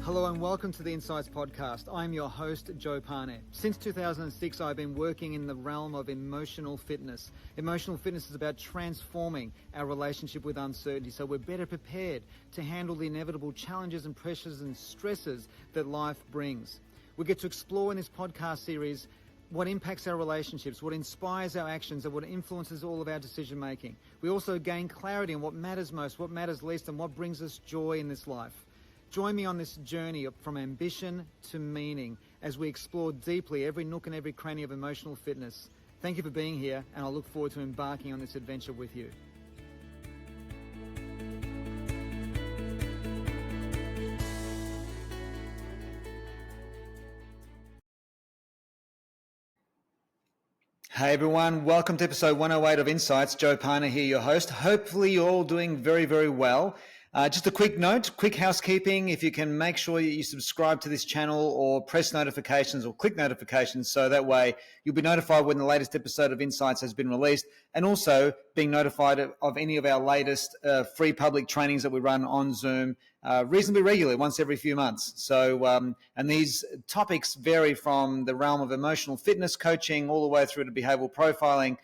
Hello and welcome to the Insights Podcast. I'm your host, Joe Parnett. Since 2006, I've been working in the realm of emotional fitness. Emotional fitness is about transforming our relationship with uncertainty so we're better prepared to handle the inevitable challenges and pressures and stresses that life brings. We get to explore in this podcast series what impacts our relationships, what inspires our actions, and what influences all of our decision making. We also gain clarity on what matters most, what matters least, and what brings us joy in this life. Join me on this journey from ambition to meaning as we explore deeply every nook and every cranny of emotional fitness. Thank you for being here, and I look forward to embarking on this adventure with you. Hey everyone, welcome to episode 108 of Insights. Joe Parnett here, your host. Hopefully you're all doing very, very well. Just a quick note, quick housekeeping. If you can make sure you subscribe to this channel or press notifications or click notifications so that way you'll be notified when the latest episode of Insights has been released, and also being notified of any of our latest free public trainings that we run on Zoom reasonably regularly, once every few months. So, and these topics vary from the realm of emotional fitness coaching all the way through to behavioral profiling.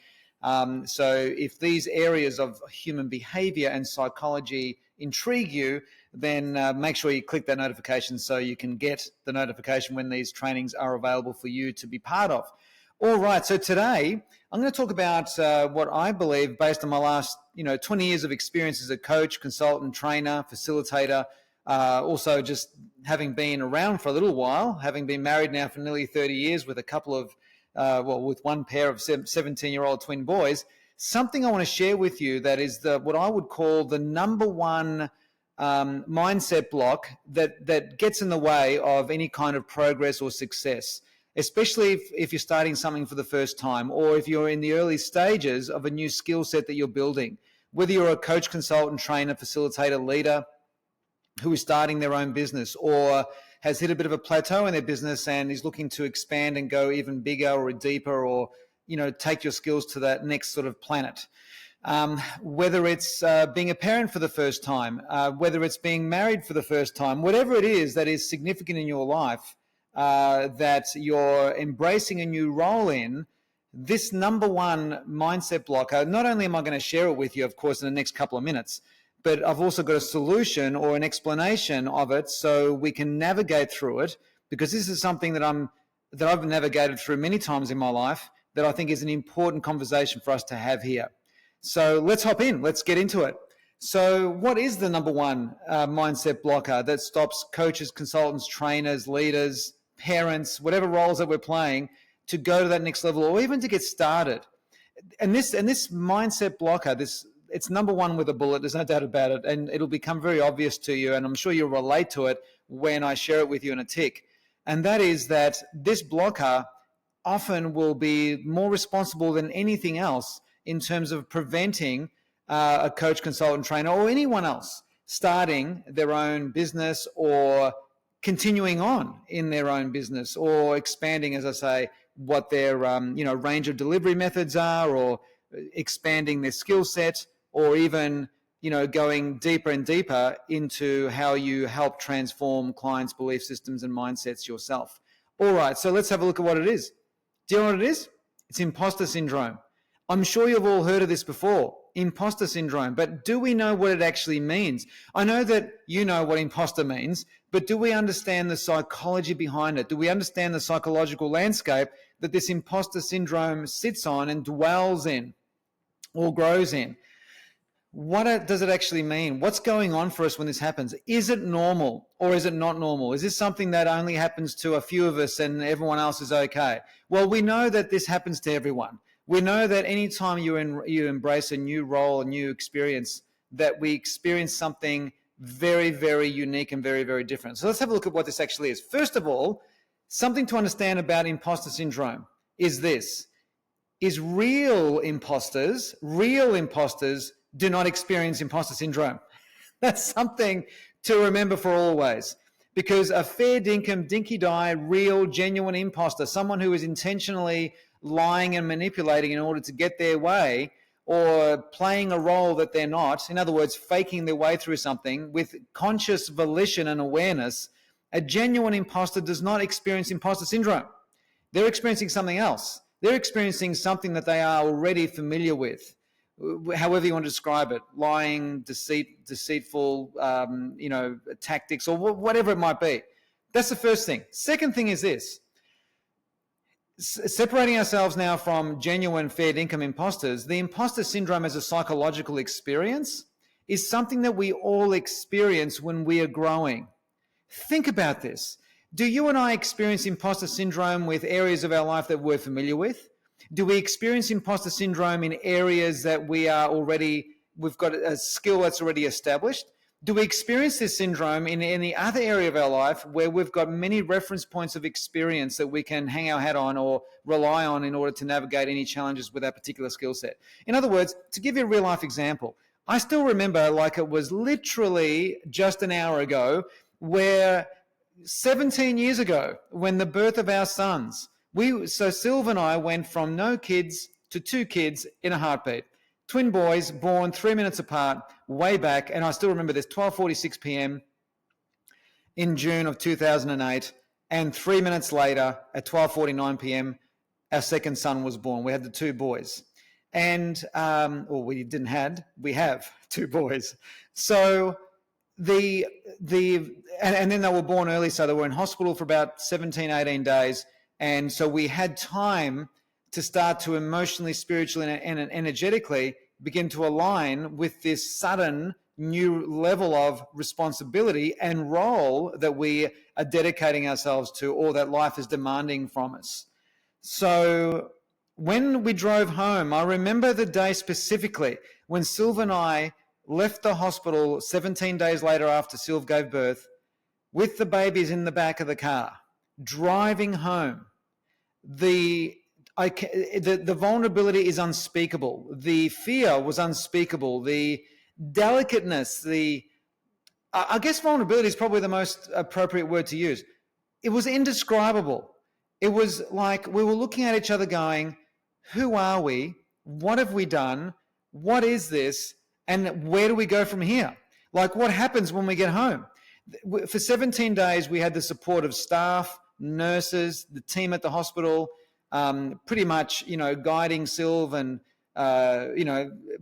So if these areas of human behavior and psychology intrigue you, then make sure you click that notification so you can get the notification when these trainings are available for you to be part of. All right, so today I'm going to talk about what I believe, based on my last 20 years of experience as a coach, consultant, trainer, facilitator, also just having been around for a little while, having been married now for nearly 30 years with a couple of with one pair of 17-year-old twin boys. Something I want to share with you that is what I would call the number one mindset block that gets in the way of any kind of progress or success, especially if you're starting something for the first time, or if you're in the early stages of a new skill set that you're building. Whether you're a coach, consultant, trainer, facilitator, leader who is starting their own business, or has hit a bit of a plateau in their business and is looking to expand and go even bigger or deeper, or take your skills to that next sort of planet. Whether it's being a parent for the first time, whether it's being married for the first time, whatever it is that is significant in your life, that you're embracing a new role in, this number one mindset block, not only am I going to share it with you, of course, in the next couple of minutes, but I've also got a solution or an explanation of it so we can navigate through it, because this is something that I've navigated through many times in my life that I think is an important conversation for us to have here. So let's hop in. Let's get into it. So what is the number one mindset blocker that stops coaches, consultants, trainers, leaders, parents, whatever roles that we're playing, to go to that next level or even to get started? And this mindset blocker, it's number one with a bullet, there's no doubt about it, and it'll become very obvious to you, and I'm sure you'll relate to it when I share it with you in a tick. And that is that this blocker often will be more responsible than anything else in terms of preventing a coach, consultant, trainer, or anyone else starting their own business or continuing on in their own business, or expanding, as I say, what their range of delivery methods are, or expanding their skill set, or even going deeper and deeper into how you help transform clients' belief systems and mindsets yourself. All right, so let's have a look at what it is. Do you know what it is? It's imposter syndrome. I'm sure you've all heard of this before, imposter syndrome, but do we know what it actually means? I know that you know what imposter means, but do we understand the psychology behind it? Do we understand the psychological landscape that this imposter syndrome sits on and dwells in or grows in? What does it actually mean? What's going on for us when this happens? Is it normal or is it not normal? Is this something that only happens to a few of us and everyone else is okay? Well, we know that this happens to everyone. We know that anytime you embrace a new role, a new experience, that we experience something very, very unique and very, very different. So let's have a look at what this actually is. First of all, something to understand about imposter syndrome is this: real imposters do not experience imposter syndrome. That's something to remember for always, because a fair dinkum, dinky-die, real, genuine imposter, someone who is intentionally lying and manipulating in order to get their way, or playing a role that they're not, in other words, faking their way through something with conscious volition and awareness, A genuine imposter does not experience imposter syndrome. They're experiencing something else. They're experiencing something that they are already familiar with, however you want to describe it, lying, deceitful, tactics, or whatever it might be. That's the first thing. Second thing is this. Separating ourselves now from genuine fair income imposters, the imposter syndrome as a psychological experience is something that we all experience when we are growing. Think about this. Do you and I experience imposter syndrome with areas of our life that we're familiar with? Do we experience imposter syndrome in areas that we've got a skill that's already established? Do we experience this syndrome in any other area of our life where we've got many reference points of experience that we can hang our hat on or rely on in order to navigate any challenges with that particular skill set? In other words, to give you a real life example, I still remember like it was literally just an hour ago where 17 years ago, when the birth of our sons, Sylv and I went from no kids to 2 kids in a heartbeat. Twin boys born 3 minutes apart, way back, and I still remember this, 12:46 p.m. in June of 2008, and 3 minutes later, at 12:49 p.m., our second son was born. We had the 2 boys, and we have 2 boys. So and then they were born early, so they were in hospital for about 17, 18 days, and so we had time to start to emotionally, spiritually, and energetically begin to align with this sudden new level of responsibility and role that we are dedicating ourselves to, or that life is demanding from us. So when we drove home, I remember the day specifically when Sylv and I left the hospital 17 days later after Sylv gave birth, with the babies in the back of the car, driving home. The vulnerability is unspeakable. The fear was unspeakable. The delicateness, I guess vulnerability is probably the most appropriate word to use. It was indescribable. It was like we were looking at each other going, who are we? What have we done? What is this? And where do we go from here? Like, what happens when we get home? For 17 days, we had the support of staff, nurses, the team at the hospital, pretty much, guiding Sylv and,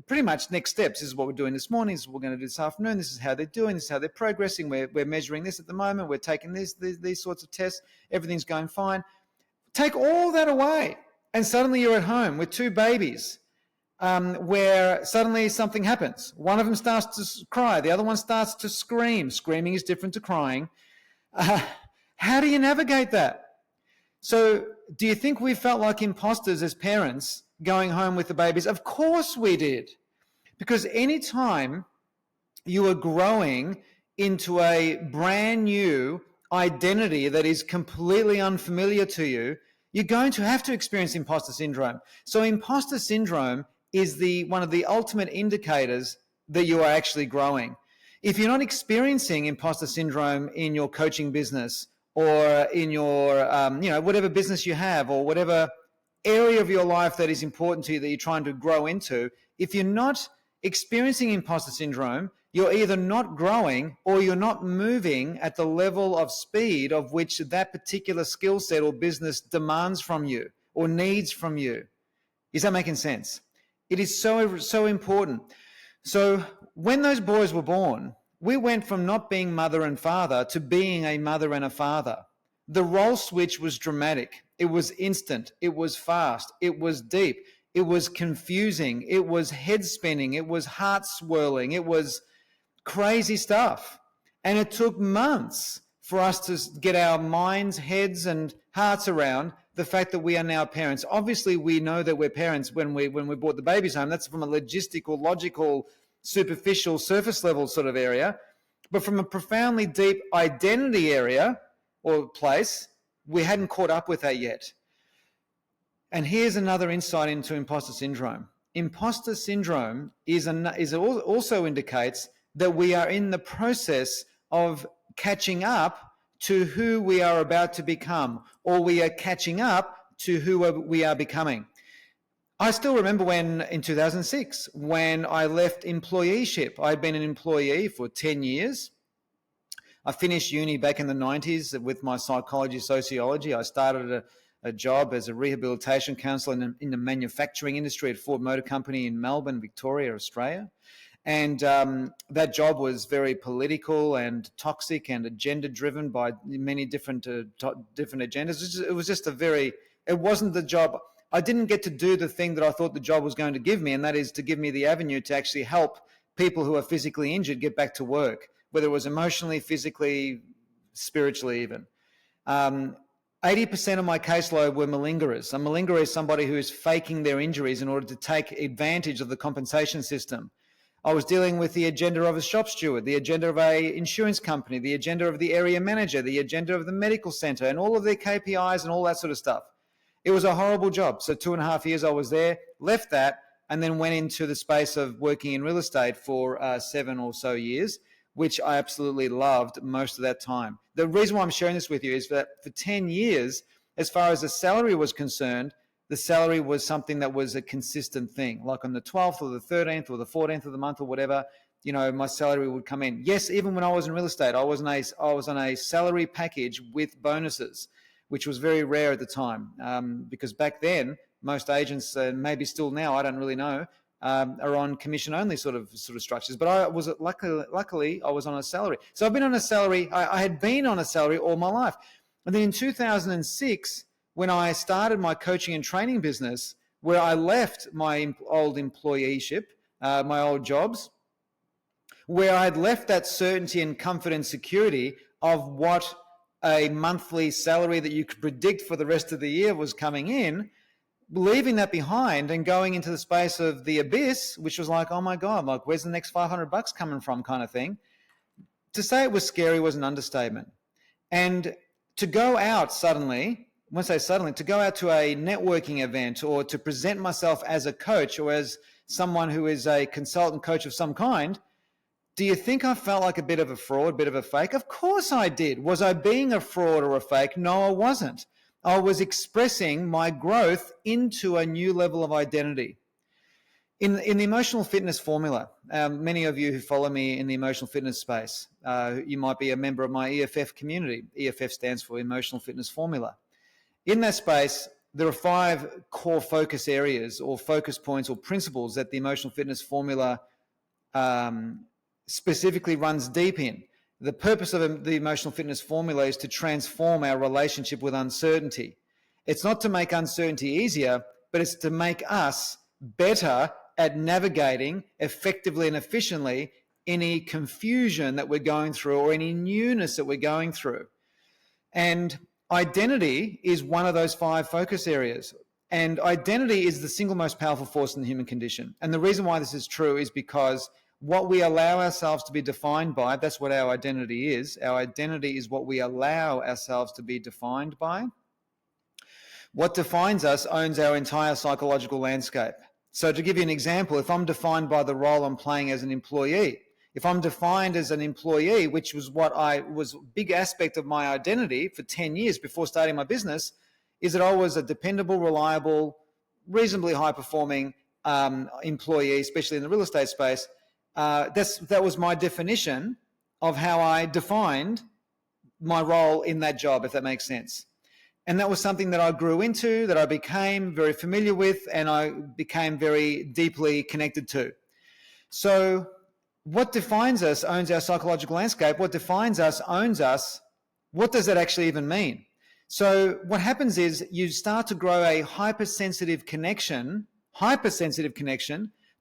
pretty much next steps. This is what we're doing this morning. This is what we're going to do this afternoon. This is how they're doing. This is how they're progressing. We're measuring this at the moment. We're taking these sorts of tests. Everything's going fine. Take all that away, and suddenly you're at home with 2 babies, where suddenly something happens. One of them starts to cry. The other one starts to scream. Screaming is different to crying. How do you navigate that? So do you think we felt like imposters as parents going home with the babies? Of course we did. Because anytime you are growing into a brand new identity that is completely unfamiliar to you, you're going to have to experience imposter syndrome. So imposter syndrome is one of the ultimate indicators that you are actually growing. If you're not experiencing imposter syndrome in your coaching business or in your, whatever business you have or whatever area of your life that is important to you that you're trying to grow into, if you're not experiencing imposter syndrome, you're either not growing or you're not moving at the level of speed of which that particular skill set or business demands from you or needs from you. Is that making sense? It is so important. So when those boys were born, we went from not being mother and father to being a mother and a father. The role switch was dramatic. It was instant. It was fast. It was deep. It was confusing. It was head spinning. It was heart swirling. It was crazy stuff. And it took months for us to get our minds, heads, and hearts around the fact that we are now parents. Obviously, we know that we're parents when we brought the babies home. That's from a logistical, logical, superficial, surface level sort of area. But from a profoundly deep identity area or place, we hadn't caught up with that yet. And here's another insight into imposter syndrome. Imposter syndrome also indicates that we are in the process of catching up to who we are about to become, or we are catching up to who we are becoming. I still remember in 2006, when I left employeeship. I'd been an employee for 10 years. I finished uni back in the 90s with my psychology, sociology. I started a job as a rehabilitation counsellor in the manufacturing industry at Ford Motor Company in Melbourne, Victoria, Australia. And that job was very political and toxic and agenda-driven by many different agendas. It was just it wasn't the job. I didn't get to do the thing that I thought the job was going to give me, and that is to give me the avenue to actually help people who are physically injured get back to work, whether it was emotionally, physically, spiritually even. 80% of my caseload were malingerers. A malingerer is somebody who is faking their injuries in order to take advantage of the compensation system. I was dealing with the agenda of a shop steward, the agenda of a insurance company, the agenda of the area manager, the agenda of the medical centre, and all of their KPIs and all that sort of stuff. It was a horrible job. So 2.5 years I was there, left that, and then went into the space of working in real estate for 7 or so years, which I absolutely loved most of that time. The reason why I'm sharing this with you is that for 10 years, as far as the salary was concerned, the salary was something that was a consistent thing. Like on the 12th or the 13th or the 14th of the month or whatever, you know, my salary would come in. Yes, even when I was in real estate, I was on a salary package with bonuses, which was very rare at the time, because back then most agents, maybe still now, I don't really know, are on commission-only sort of structures. But I was luckily I was on a salary. So I've been on a salary. I had been on a salary all my life, and then in 2006. When I started my coaching and training business, where I left my old employeeship, my old jobs, where I had left that certainty and comfort and security of what a monthly salary that you could predict for the rest of the year was coming in, leaving that behind and going into the space of the abyss, which was like, oh my God, like where's the next $500 coming from kind of thing. To say it was scary was an understatement. And to go out suddenly, when I say suddenly, to go out to a networking event or to present myself as a coach or as someone who is a consultant coach of some kind, do you think I felt like a bit of a fraud, a bit of a fake? Of course I did. Was I being a fraud or a fake? No, I wasn't. I was expressing my growth into a new level of identity. In the emotional fitness formula, many of you who follow me in the emotional fitness space, you might be a member of my EFF community. EFF stands for Emotional Fitness Formula. In that space, there are 5 core focus areas or focus points or principles that the emotional fitness formula specifically runs deep in. The purpose of the emotional fitness formula is to transform our relationship with uncertainty. It's not to make uncertainty easier, but it's to make us better at navigating effectively and efficiently any confusion that we're going through or any newness that we're going through. And identity is one of those 5 focus areas. And identity is the single most powerful force in the human condition. And the reason why this is true is because what we allow ourselves to be defined by, that's what our identity is. Our identity is what we allow ourselves to be defined by. What defines us owns our entire psychological landscape. So to give you an example, if I'm defined by the role I'm playing as an employee, if I'm defined as an employee, which was what was a big aspect of my identity for 10 years before starting my business, is that I was a dependable, reliable, reasonably high-performing employee, especially in the real estate space. That was my definition of how I defined my role in that job, if that makes sense. And that was something that I grew into, that I became very familiar with, and I became very deeply connected to. So what defines us owns our psychological landscape. What defines us owns us. What does that actually even mean? So what happens is you start to grow a hypersensitive connection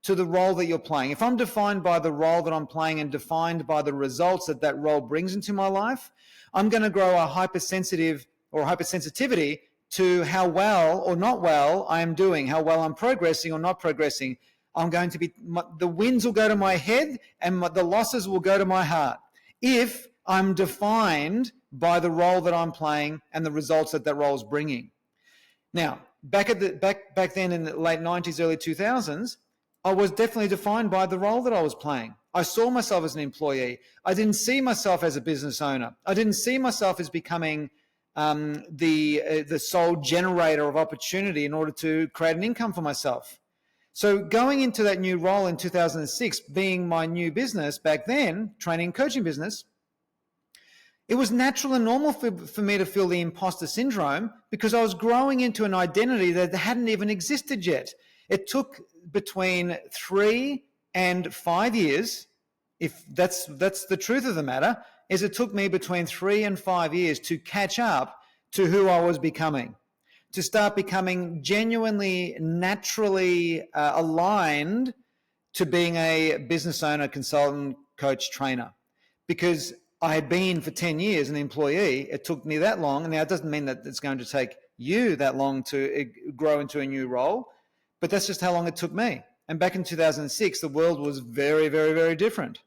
to the role that you're playing. If I'm defined by the role that I'm playing and defined by the results that that role brings into my life, I'm going to grow a hypersensitive or hypersensitivity to how well or not well I am doing, how well I'm progressing or not progressing. I'm going to be, the wins will go to my head and the losses will go to my heart if I'm defined by the role that I'm playing and the results that that role is bringing. Now, back then in the late 90s, early 2000s, I was definitely defined by the role that I was playing. I saw myself as an employee. I didn't see myself as a business owner. I didn't see myself as becoming the sole generator of opportunity in order to create an income for myself. So going into that new role in 2006, being my new business back then, training and coaching business, It was natural and normal for me to feel the imposter syndrome because I was growing into an identity that hadn't even existed yet. It took between 3 and 5 years, if that's the truth of the matter, is it took me between 3 and 5 years to catch up to who I was becoming, to start becoming genuinely, naturally aligned to being a business owner, consultant, coach, trainer. Because I had been for 10 years an employee, it took me that long. And now it doesn't mean that it's going to take you that long to grow into a new role, but that's just how long it took me. And back in 2006, the world was very, very, very different.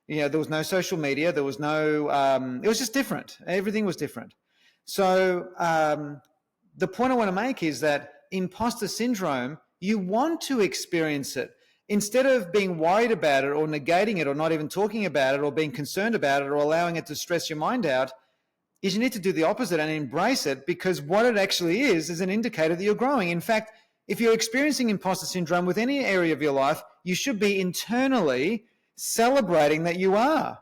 There was no social media. There was no, it was just different. Everything was different. So the point I want to make is that imposter syndrome, you want to experience it. Instead of being worried about it or negating it or not even talking about it or being concerned about it or allowing it to stress your mind out, is you need to do the opposite and embrace it, because what it actually is an indicator that you're growing. In fact, if you're experiencing imposter syndrome with any area of your life, you should be internally celebrating that you are,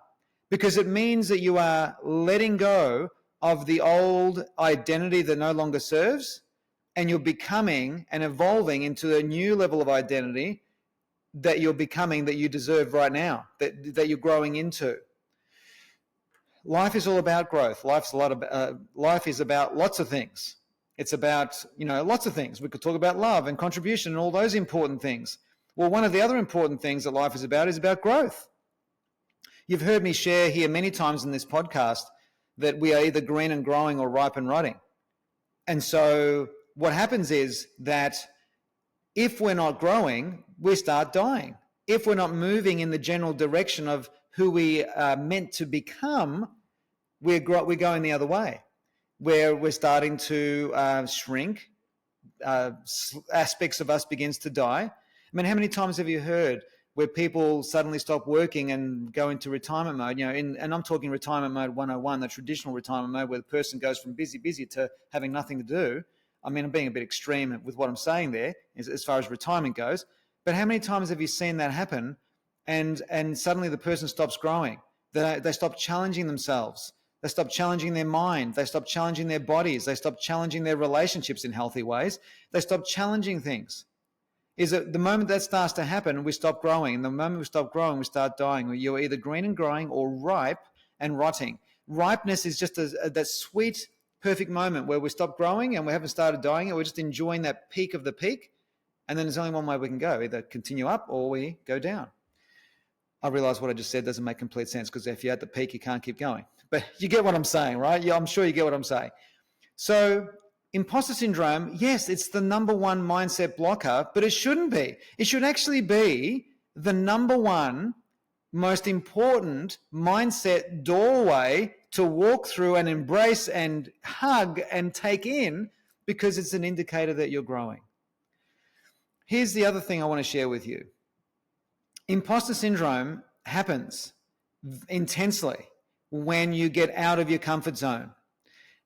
because it means that you are letting go of the old identity that no longer serves, and you're becoming and evolving into a new level of identity that you're becoming, that you deserve right now, that you're growing into. Life is all about growth. Life is about lots of things. It's about, lots of things. We could talk about love and contribution and all those important things. Well, one of the other important things that life is about growth. You've heard me share here many times in this podcast that we are either green and growing or ripe and rotting. And so what happens is that if we're not growing, we start dying. If we're not moving in the general direction of who we are meant to become, we're going the other way, where we're starting to shrink. Aspects of us begins to die. I mean, how many times have you heard where people suddenly stop working and go into retirement mode? And I'm talking retirement mode 101, the traditional retirement mode, where the person goes from busy to having nothing to do. I mean, I'm being a bit extreme with what I'm saying there as far as retirement goes. But how many times have you seen that happen? And suddenly the person stops growing. They stop challenging themselves. They stop challenging their mind. They stop challenging their bodies. They stop challenging their relationships in healthy ways. They stop challenging things. Is that the moment that starts to happen, we stop growing. And the moment we stop growing, we start dying. You're either green and growing or ripe and rotting. Ripeness is just that sweet, perfect moment where we stop growing and we haven't started dying, and we're just enjoying that peak of the peak. And then there's only one way we can go, either continue up or we go down. I realize what I just said doesn't make complete sense, because if you're at the peak, you can't keep going. But you get what I'm saying, right? Yeah, I'm sure you get what I'm saying. So imposter syndrome, yes, it's the number one mindset blocker, but it shouldn't be. It should actually be the number one most important mindset doorway to walk through and embrace and hug and take in, because it's an indicator that you're growing. Here's the other thing I want to share with you. Imposter syndrome happens intensely when you get out of your comfort zone.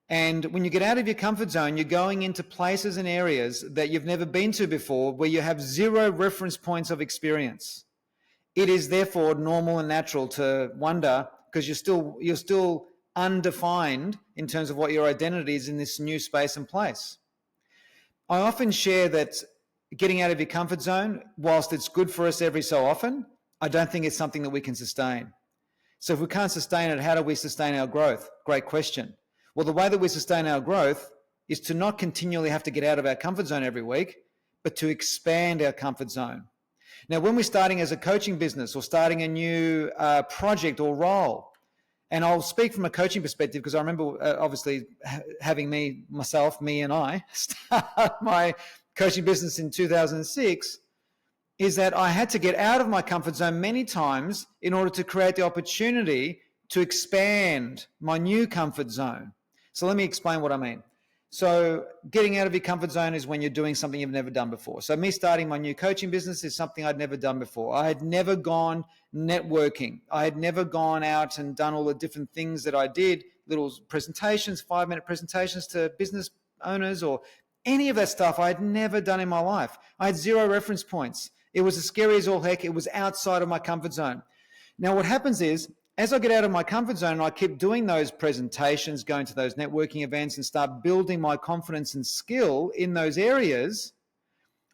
And when you get out of your comfort zone, you're going into places and areas that you've never been to before, where you have zero reference points of experience. It is therefore normal and natural to wonder, because you're still undefined in terms of what your identity is in this new space and place. I often share that getting out of your comfort zone, whilst it's good for us every so often, I don't think it's something that we can sustain. So if we can't sustain it, how do we sustain our growth? Great question. Well, the way that we sustain our growth is to not continually have to get out of our comfort zone every week, but to expand our comfort zone. Now, when we're starting as a coaching business or starting a new project or role, and I'll speak from a coaching perspective, because I remember obviously having me and I start my coaching business in 2006, is that I had to get out of my comfort zone many times in order to create the opportunity to expand my new comfort zone. So let me explain what I mean. So getting out of your comfort zone is when you're doing something you've never done before. So me starting my new coaching business is something I'd never done before. I had never gone networking. I had never gone out and done all the different things that I did, little presentations, 5-minute presentations to business owners, or any of that stuff I had never done in my life. I had zero reference points. It was as scary as all heck. It was outside of my comfort zone. Now what happens is, as I get out of my comfort zone and I keep doing those presentations, going to those networking events and start building my confidence and skill in those areas,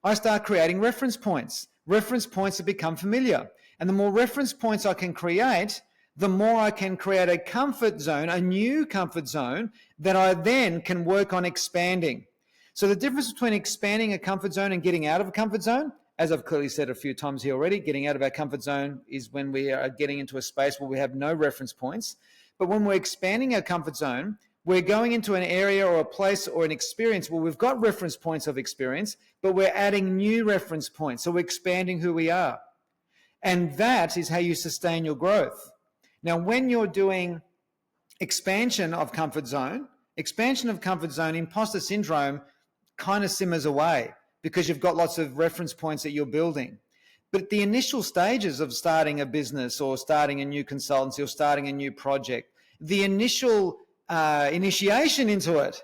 I start creating reference points that become familiar. And the more reference points I can create, the more I can create a comfort zone, a new comfort zone that I then can work on expanding. So the difference between expanding a comfort zone and getting out of a comfort zone, as I've clearly said a few times here already, getting out of our comfort zone is when we are getting into a space where we have no reference points. But when we're expanding our comfort zone, we're going into an area or a place or an experience where we've got reference points of experience, but we're adding new reference points. So we're expanding who we are. And that is how you sustain your growth. Now, when you're doing expansion of comfort zone, imposter syndrome kind of simmers away because you've got lots of reference points that you're building. But the initial stages of starting a business or starting a new consultancy or starting a new project, the initial initiation into it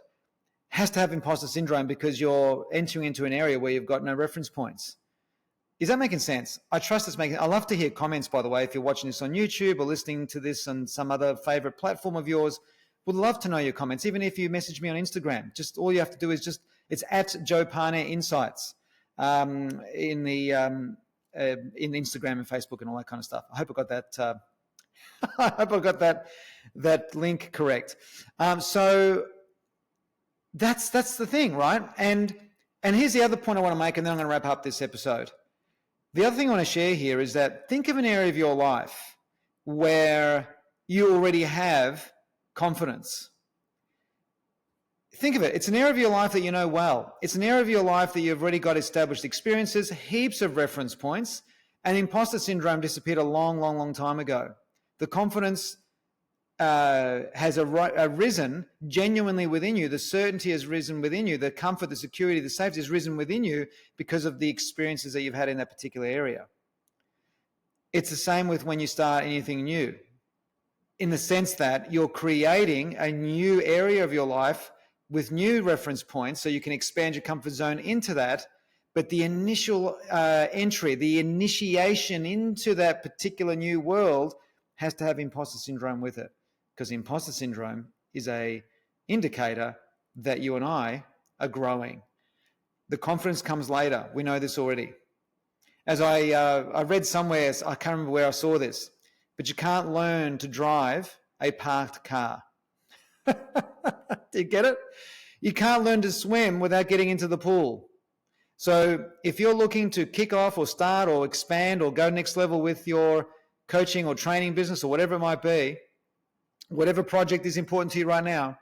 has to have imposter syndrome because you're entering into an area where you've got no reference points. Is that making sense? I trust it's making. I love to hear comments, by the way, if you're watching this on YouTube or listening to this on some other favorite platform of yours. Would love to know your comments, even if you message me on Instagram. Just all you have to do is it's at Joe Parner Insights in Instagram and Facebook and all that kind of stuff. I hope I got that. I hope I got that link correct. So that's the thing, right? And here's the other point I want to make, and then I'm going to wrap up this episode. The other thing I want to share here is that think of an area of your life where you already have confidence. Think of it. It's an area of your life that you know well. It's an area of your life that you've already got established experiences, heaps of reference points, and imposter syndrome disappeared a long time ago. The confidence has arisen genuinely within you. The certainty has risen within you. The comfort, the security, the safety has risen within you because of the experiences that you've had in that particular area. It's the same with when you start anything new, in the sense that you're creating a new area of your life with new reference points so you can expand your comfort zone into that. But the initial entry, the initiation into that particular new world has to have imposter syndrome with it. Because imposter syndrome is an indicator that you and I are growing. The confidence comes later. We know this already. As I read somewhere, I can't remember where I saw this, but you can't learn to drive a parked car. Do you get it? You can't learn to swim without getting into the pool. So if you're looking to kick off or start or expand or go next level with your coaching or training business or whatever it might be, whatever project is important to you right now,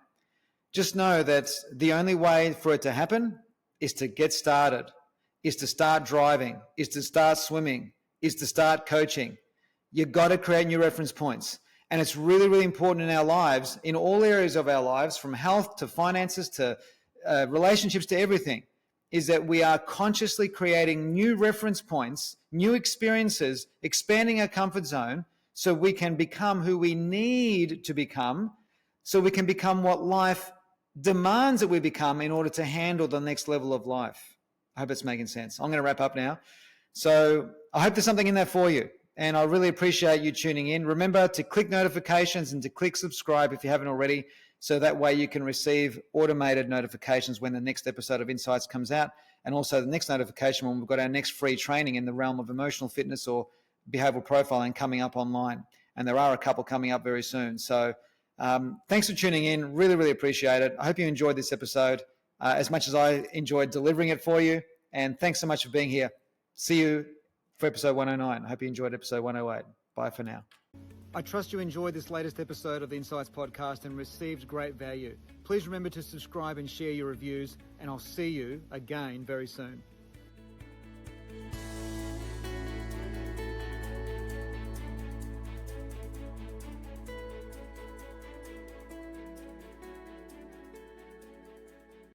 just know that the only way for it to happen is to get started, is to start driving, is to start swimming, is to start coaching. You've got to create new reference points. And it's really important in our lives, in all areas of our lives, from health to finances to relationships to everything, is that we are consciously creating new reference points, new experiences, expanding our comfort zone, so we can become who we need to become, so we can become what life demands that we become in order to handle the next level of life. I hope it's making sense. I'm going to wrap up now. So I hope there's something in there for you. And I really appreciate you tuning in. Remember to click notifications and to click subscribe if you haven't already, so that way you can receive automated notifications when the next episode of Insights comes out, and also the next notification when we've got our next free training in the realm of emotional fitness or behavioral profiling coming up online. And there are a couple coming up very soon. So thanks for tuning in. Really appreciate it. I hope you enjoyed this episode as much as I enjoyed delivering it for you. And thanks so much for being here. See you for episode 109. I hope you enjoyed episode 108. Bye for now. I trust you enjoyed this latest episode of the Insights podcast and received great value. Please remember to subscribe and share your reviews, and I'll see you again very soon.